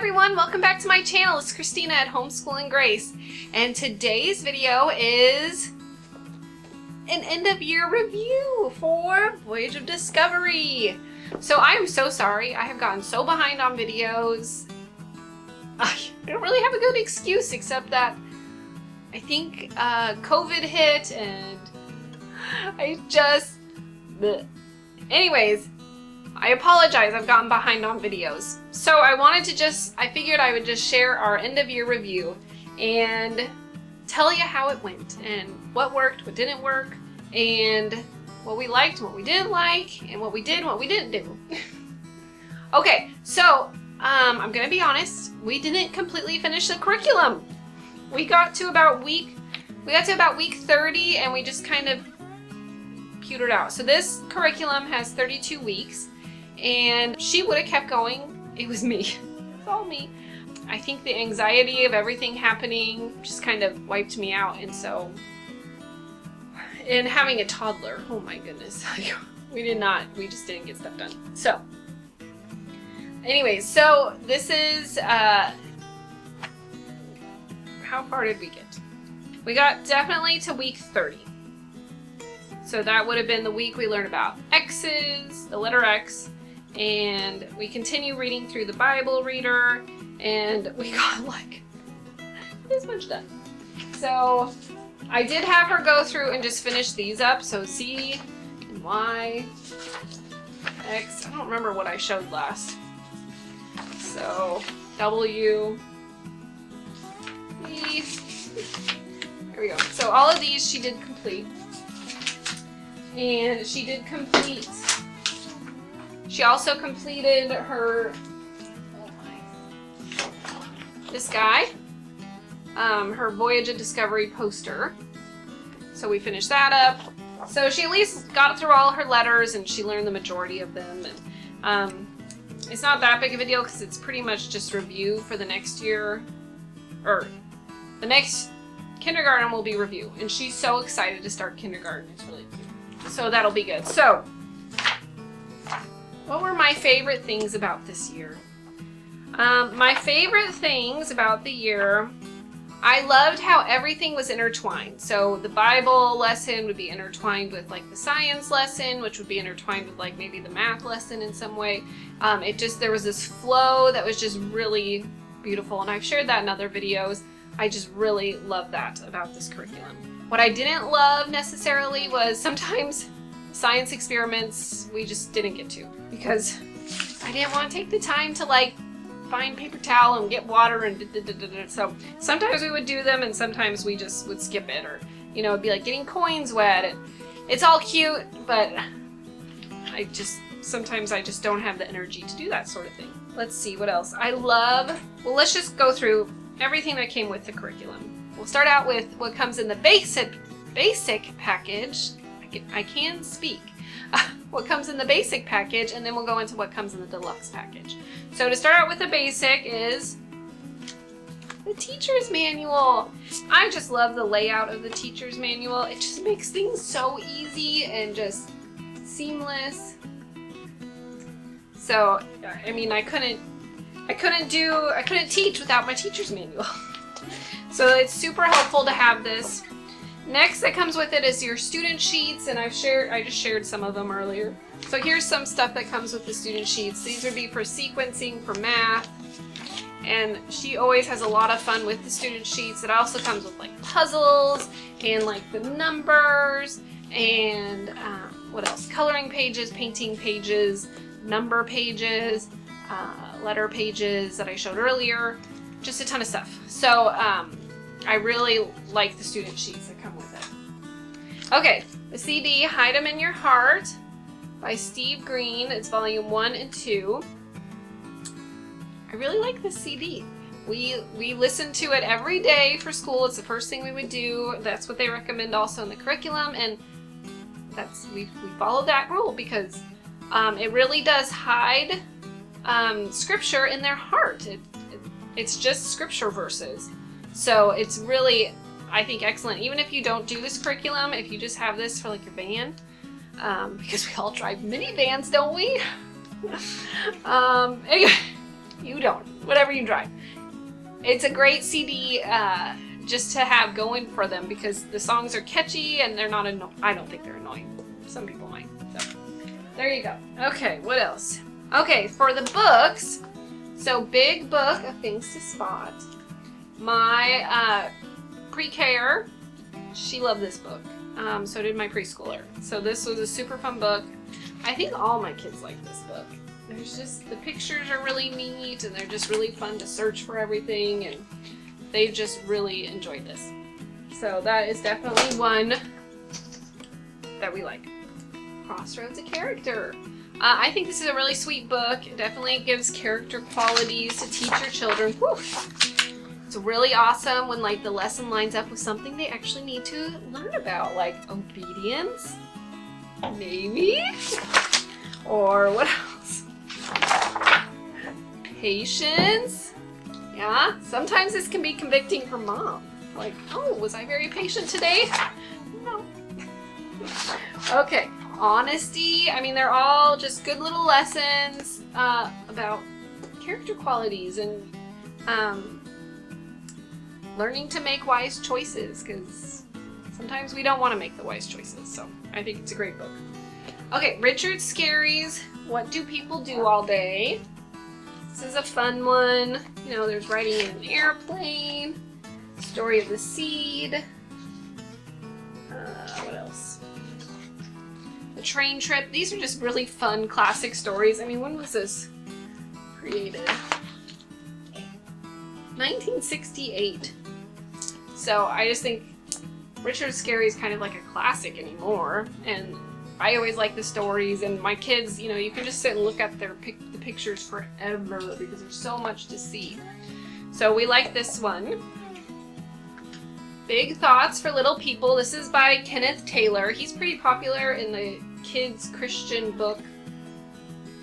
everyone, welcome back to my channel. It's Christina at Homeschool and Grace, and today's video is an end of year review for Voyage of Discovery. So I am so sorry, I have gotten so behind on videos. I don't really have a good excuse except that I think COVID hit and I just... Anyways, I apologize, I've gotten behind on videos. So I figured I would just share our end of year review and tell you how it went and what worked, what didn't work, and what we liked, what we didn't like, and what we did and what we didn't do. Okay, so I'm gonna be honest, we didn't completely finish the curriculum. We got to about week 30 and we just kind of petered out. So this curriculum has 32 weeks and she would have kept going. It was me. It's all me. I think the anxiety of everything happening just kind of wiped me out, and having a toddler, oh my goodness. We just didn't get stuff done. So anyways, so this is, how far did we get? We got definitely to week 30. So that would have been the week we learned about X's, the letter X, and we continue reading through the Bible reader, and we got like this much done. So I did have her go through and just finish these up. So Z and Y, X, I don't remember what I showed last. So W, E, there we go. So all of these she did complete. And she did complete, she also completed her, this guy, her Voyage of Discovery poster. So we finished that up. So she at least got through all her letters and she learned the majority of them. And it's not that big of a deal because it's pretty much just review for the next year, or the next kindergarten will be review. And she's so excited to start kindergarten. It's really cute. So that'll be good. So, what were my favorite things about this year? My favorite things about the year, I loved how everything was intertwined. So the Bible lesson would be intertwined with like the science lesson, which would be intertwined with like maybe the math lesson in some way. There was this flow that was just really beautiful, and I've shared that in other videos. I just really love that about this curriculum. What I didn't love necessarily was sometimes science experiments we just didn't get to because I didn't want to take the time to like find paper towel and get water and so sometimes we would do them and sometimes we just would skip it, or it'd be like getting coins wet, and it's all cute, but sometimes I just don't have the energy to do that sort of thing. Let's see what else I love. Well, let's just go through everything that came with the curriculum. We'll start out with what comes in the basic package. I can speak. What comes in the basic package, and then we'll go into what comes in the deluxe package. So to start out with the basic is the teacher's manual. I just love the layout of the teacher's manual. It just makes things so easy and just seamless. So, I mean, I couldn't teach without my teacher's manual. So it's super helpful to have this. Next that comes with it is your student sheets, and I just shared some of them earlier. So here's some stuff that comes with the student sheets. These would be for sequencing, for math, and she always has a lot of fun with the student sheets. It also comes with like puzzles and like the numbers and what else? Coloring pages, painting pages, number pages, letter pages that I showed earlier. Just a ton of stuff. So I really like the student sheets that come with it. Okay, the CD, Hide 'Em in Your Heart by Steve Green. It's volume 1 and 2. I really like this CD. We listen to it every day for school. It's the first thing we would do. That's what they recommend also in the curriculum, and we follow that rule because it really does hide scripture in their heart. It's just scripture verses. So it's really, I think, excellent. Even if you don't do this curriculum, if you just have this for like your van, because we all drive minivans, don't we? Anyway, You don't. Whatever you drive. It's a great CD just to have going for them because the songs are catchy and they're not annoying. I don't think they're annoying. Some people might. So there you go. Okay, what else? Okay, for the books. So big book of things to spot. My PreK, she loved this book. So did my preschooler. So this was a super fun book. I think all my kids like this book. There's just, the pictures are really neat and they're just really fun to search for everything and they just really enjoyed this. So that is definitely one that we like. Crossroads of Character. I think this is a really sweet book. It definitely gives character qualities to teach your children. Whew. It's really awesome when like the lesson lines up with something they actually need to learn about, like obedience, maybe, or what else? Patience. Yeah, sometimes this can be convicting for mom. Like, oh, was I very patient today? No. Okay, honesty. I mean, they're all just good little lessons about character qualities and learning to make wise choices, because sometimes we don't want to make the wise choices. So I think it's a great book. Okay, Richard Scarry's What Do People Do All Day? This is a fun one. You know, there's riding in an airplane, Story of the Seed. What else? The Train Trip. These are just really fun classic stories. I mean, when was this created? 1968. So I just think Richard Scarry is kind of like a classic anymore, and I always like the stories, and my kids, you know, you can just sit and look at the pictures forever because there's so much to see. So we like this one. Big Thoughts for Little People. This is by Kenneth Taylor. He's pretty popular in the kids Christian book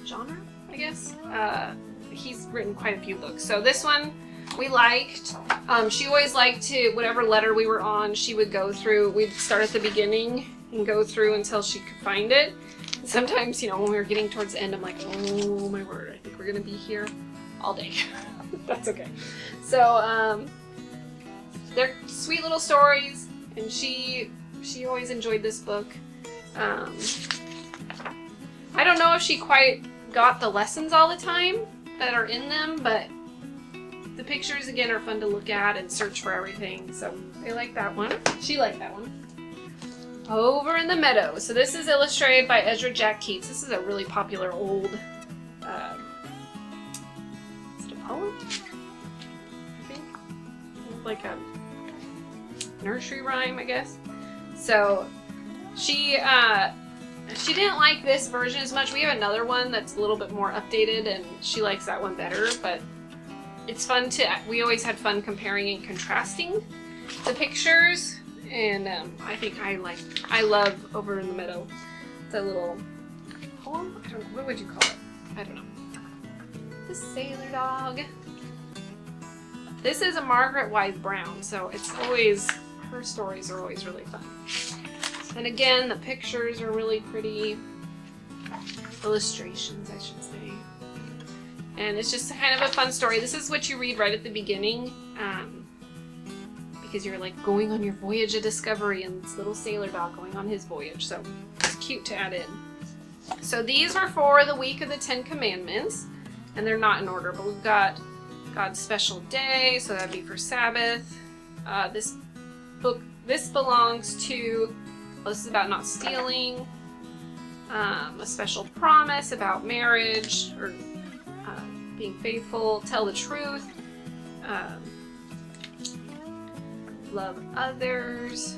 genre, I guess. He's written quite a few books. So this one we liked. She always liked to, whatever letter we were on, she would go through. We'd start at the beginning and go through until she could find it. Sometimes, you know, when we were getting towards the end, I'm like, oh my word, I think we're gonna be here all day. That's okay. So they're sweet little stories, and she always enjoyed this book. I don't know if she quite got the lessons all the time that are in them, but the pictures again are fun to look at and search for everything. So they like that one. She liked that one. Over in the Meadow. So this is illustrated by Ezra Jack Keats. This is a really popular old, is it a poem? I think. Like a nursery rhyme, I guess. So she didn't like this version as much. We have another one that's a little bit more updated and she likes that one better, but it's fun we always had fun comparing and contrasting the pictures. And I think I love Over in the Meadow. It's a little poem? I don't know. What would you call it? I don't know. The Sailor Dog. This is a Margaret Wise Brown, so it's always, her stories are always really fun. And again, the pictures are really pretty. Illustrations, I should say. And it's just kind of a fun story. This is what you read right at the beginning. Because you're like going on your voyage of discovery and this little sailor dog going on his voyage. So it's cute to add in. So these were for the week of the 10 Commandments. And they're not in order, but we've got God's special day. So that'd be for Sabbath. This belongs to, well, this is about not stealing. A special promise about marriage or being faithful, tell the truth. Love others,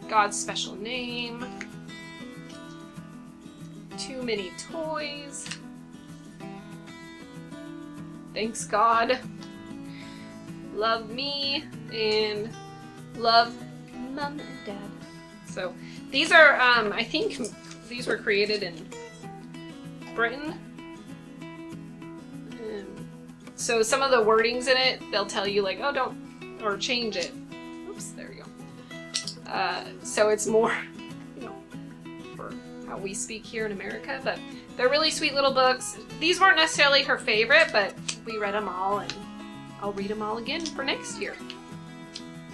God's special name, too many toys, thanks God, love me, and love mom and dad. So these are, I think these were created in Britain. So some of the wordings in it, they'll tell you like, oh, don't, or change it. Oops, there you go. So it's more, you know, for how we speak here in America, but they're really sweet little books. These weren't necessarily her favorite, but we read them all, and I'll read them all again for next year.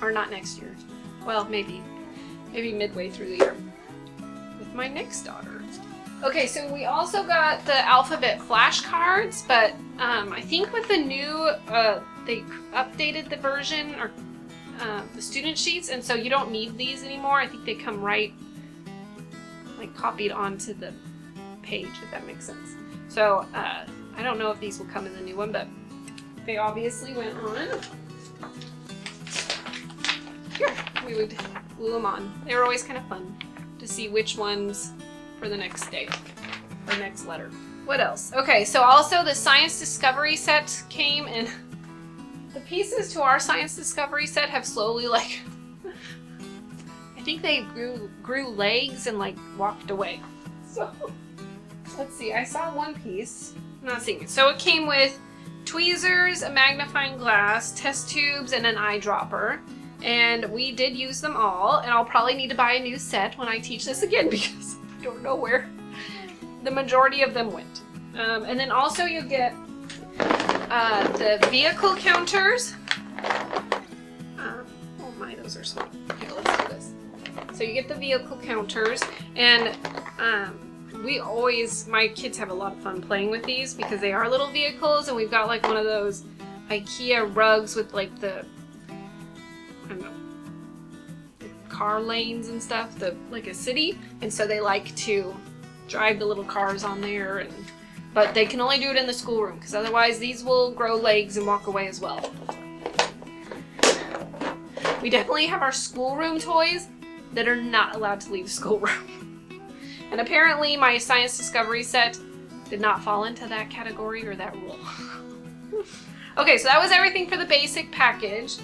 Or not next year. Well, maybe midway through the year with my next daughter. Okay, so we also got the alphabet flashcards, but I think with the new, they updated the version, or the student sheets, and so you don't need these anymore. I think they come right, like, copied onto the page, if that makes sense. So I don't know if these will come in the new one, but they obviously went on. Here, we would glue them on. They were always kind of fun to see which ones for the next day or next letter. What else? Okay, so also the Science Discovery set came, and the pieces to our Science Discovery set have slowly, like, I think they grew legs and, like, walked away. So let's see, I saw one piece. I'm not seeing it. So it came with tweezers, a magnifying glass, test tubes, and an eyedropper. And we did use them all, and I'll probably need to buy a new set when I teach this again because I don't know where the majority of them went. And then also you get the vehicle counters. Oh my, those are small. Okay, let's do this. So you get the vehicle counters, and my kids have a lot of fun playing with these because they are little vehicles, and we've got like one of those IKEA rugs with like the, I don't know, the car lanes and stuff, like a city, and so they like to drive the little cars on there, but they can only do it in the schoolroom because otherwise these will grow legs and walk away as well. We definitely have our schoolroom toys that are not allowed to leave the schoolroom. And apparently my Science Discovery set did not fall into that category or that rule. Okay, so that was everything for the basic package.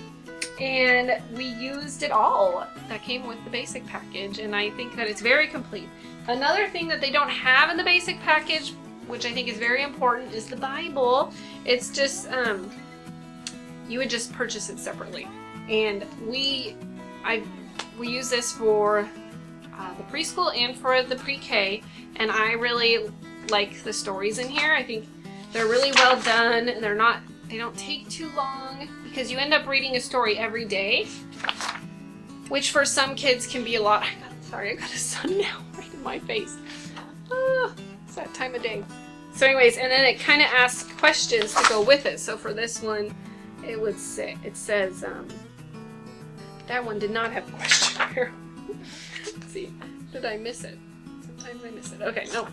And we used it all that came with the basic package, and I think that it's very complete. Another thing that they don't have in the basic package, which I think is very important, is the Bible. It's just, you would just purchase it separately. And we use this for the preschool and for the pre-K, and I really like the stories in here. I think they're really well done. They don't take too long because you end up reading a story every day, which for some kids can be a lot. Sorry, I got a sun now right in my face. It's that time of day. So anyways, and then it kind of asks questions to go with it. So for this one, it says, that one did not have a question here. Let's see, did I miss it? Sometimes I miss it. Okay, no.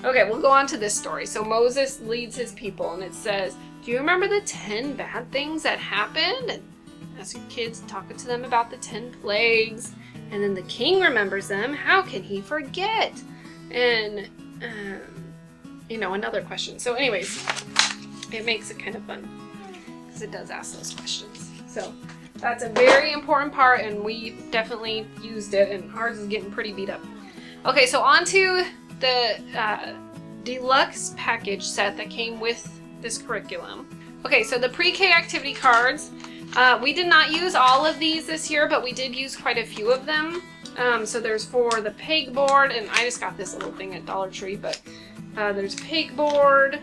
Okay, we'll go on to this story. So Moses leads his people, and it says, do you remember the 10 bad things that happened? And ask your kids, talking to them about the 10 plagues. And then the king remembers them. How can he forget? And, another question. So anyways, it makes it kind of fun because it does ask those questions. So that's a very important part, and we definitely used it, and ours is getting pretty beat up. Okay, so on to the Deluxe package set that came with this curriculum. Okay, so the pre-K activity cards. We did not use all of these this year, but we did use quite a few of them. So there's for the pegboard, and I just got this little thing at Dollar Tree, but there's pegboard,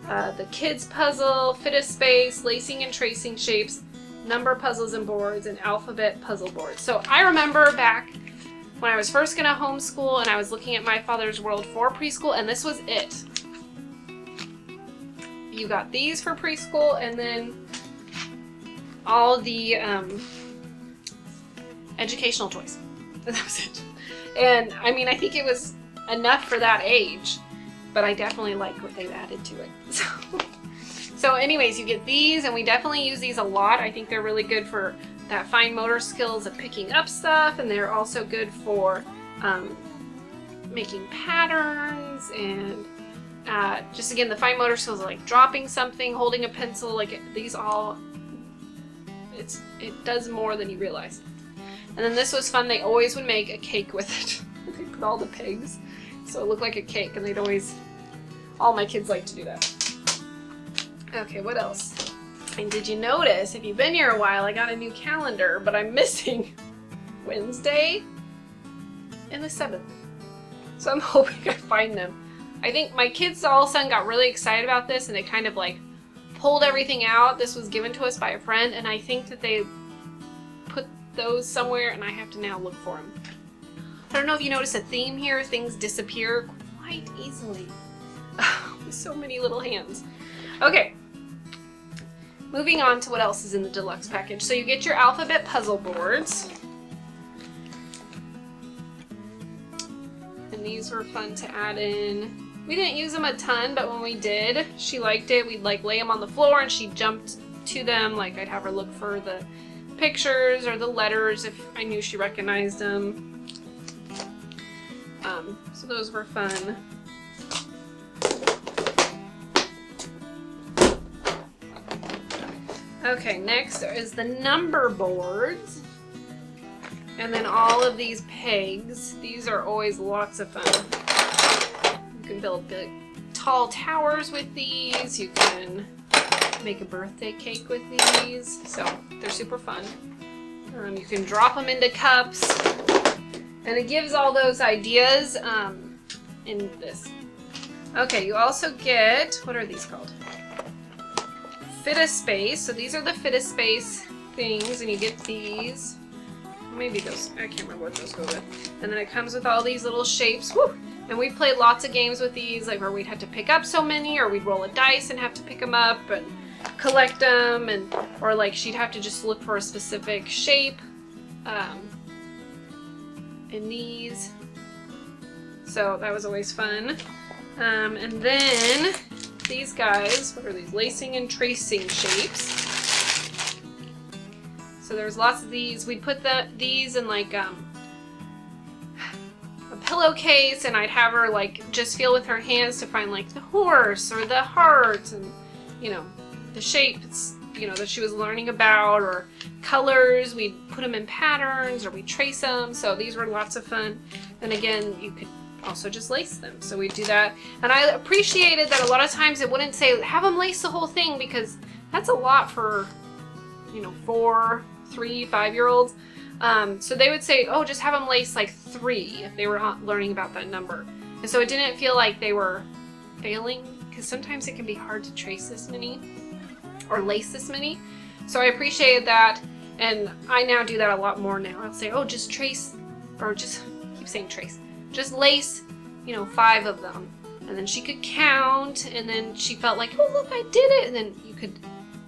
the kids puzzle, fit a space, lacing and tracing shapes, number puzzles and boards, and alphabet puzzle boards. So I remember back when I was first gonna homeschool and I was looking at My Father's World for preschool, and this was it. You got these for preschool, and then all the educational toys. That was it. And I mean, I think it was enough for that age, but I definitely like what they've added to it. So anyways, you get these, and we definitely use these a lot. I think they're really good for that fine motor skills of picking up stuff, and they're also good for making patterns, and just again, the fine motor skills like dropping something, holding a pencil, like these all, it does more than you realize. And then this was fun. They always would make a cake with it. They put all the pigs, so it looked like a cake, and they'd always, all my kids like to do that. Okay, what else? And did you notice, if you've been here a while, I got a new calendar, but I'm missing Wednesday and the 7th. So I'm hoping I find them. I think my kids all of a sudden got really excited about this, and they kind of like pulled everything out. This was given to us by a friend, and I think that they put those somewhere, and I have to now look for them. I don't know if you notice a theme here. Things disappear quite easily. With so many little hands. Okay. Moving on to what else is in the deluxe package. So you get your alphabet puzzle boards. And these were fun to add in. We didn't use them a ton, but when we did, she liked it. We'd like lay them on the floor and she jumped to them. Like I'd have her look for the pictures or the letters if I knew she recognized them. So those were fun. Okay, next is the number boards. And then all of these pegs. These are always lots of fun. You can build big, tall towers with these. You can make a birthday cake with these. So they're super fun. You can drop them into cups. And it gives all those ideas in this. Okay, you also get, what are these called? Fit a Space. So these are the Fit a Space things, and you get these. Maybe those, I can't remember what those go with. And then it comes with all these little shapes. Woo! And we've played lots of games with these, like where we'd have to pick up so many, or we'd roll a dice and have to pick them up and collect them, and or like she'd have to just look for a specific shape. In these. So that was always fun. And then these guys, what are these? Lacing and tracing shapes. So there's lots of these. We'd put these in like a pillowcase, and I'd have her like just feel with her hands to find like the horse or the heart and, you know, the shapes, you know, that she was learning about, or colors. We'd put them in patterns, or we'd trace them. So these were lots of fun. And again, you could also just lace them. So we'd do that. And I appreciated that a lot of times it wouldn't say, have them lace the whole thing, because that's a lot for, you know, 4, 3, 5-year-olds. So they would say, oh, just have them lace like 3 if they were learning about that number. And so it didn't feel like they were failing, because sometimes it can be hard to trace this many or lace this many. So I appreciated that, and I now do that a lot more now. I'll say, oh, just trace, or just keep saying trace, just lace, you know, 5 of them. And then she could count, and then she felt like, oh, look, I did it. And then you could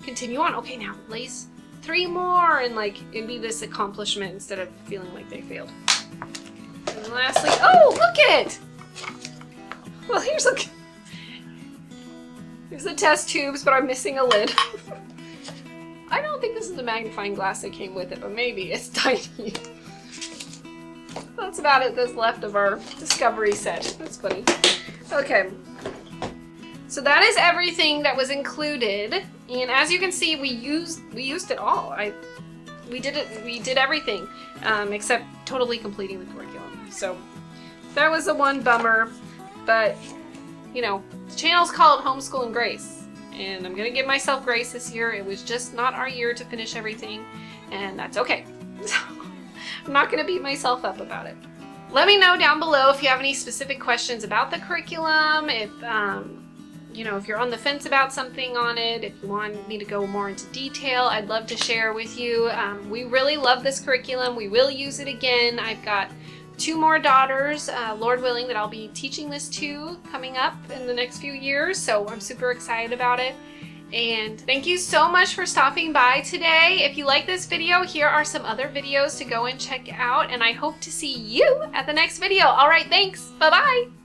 continue on. Okay, now lace 3 more, and like it'd be this accomplishment instead of feeling like they failed. And lastly, oh, look it! Well, here's the test tubes, but I'm missing a lid. I don't think this is the magnifying glass that came with it, but maybe it's tiny. That's about it that's left of our Discovery set. That's funny. Okay. So that is everything that was included, and as you can see, we used it all. We did everything except totally completing the curriculum. So that was the one bummer, but you know, the channel's called Homeschool and Grace, and I'm gonna give myself grace this year. It was just not our year to finish everything, and that's okay. I'm not gonna beat myself up about it. Let me know down below if you have any specific questions about the curriculum, if you know, if you're on the fence about something on it, if you want me to go more into detail, I'd love to share with you. We really love this curriculum. We will use it again. I've got 2 more daughters, Lord willing, that I'll be teaching this to coming up in the next few years, so I'm super excited about it. And thank you so much for stopping by today. If you like this video, here are some other videos to go and check out, and I hope to see you at the next video. All right, thanks. Bye-bye.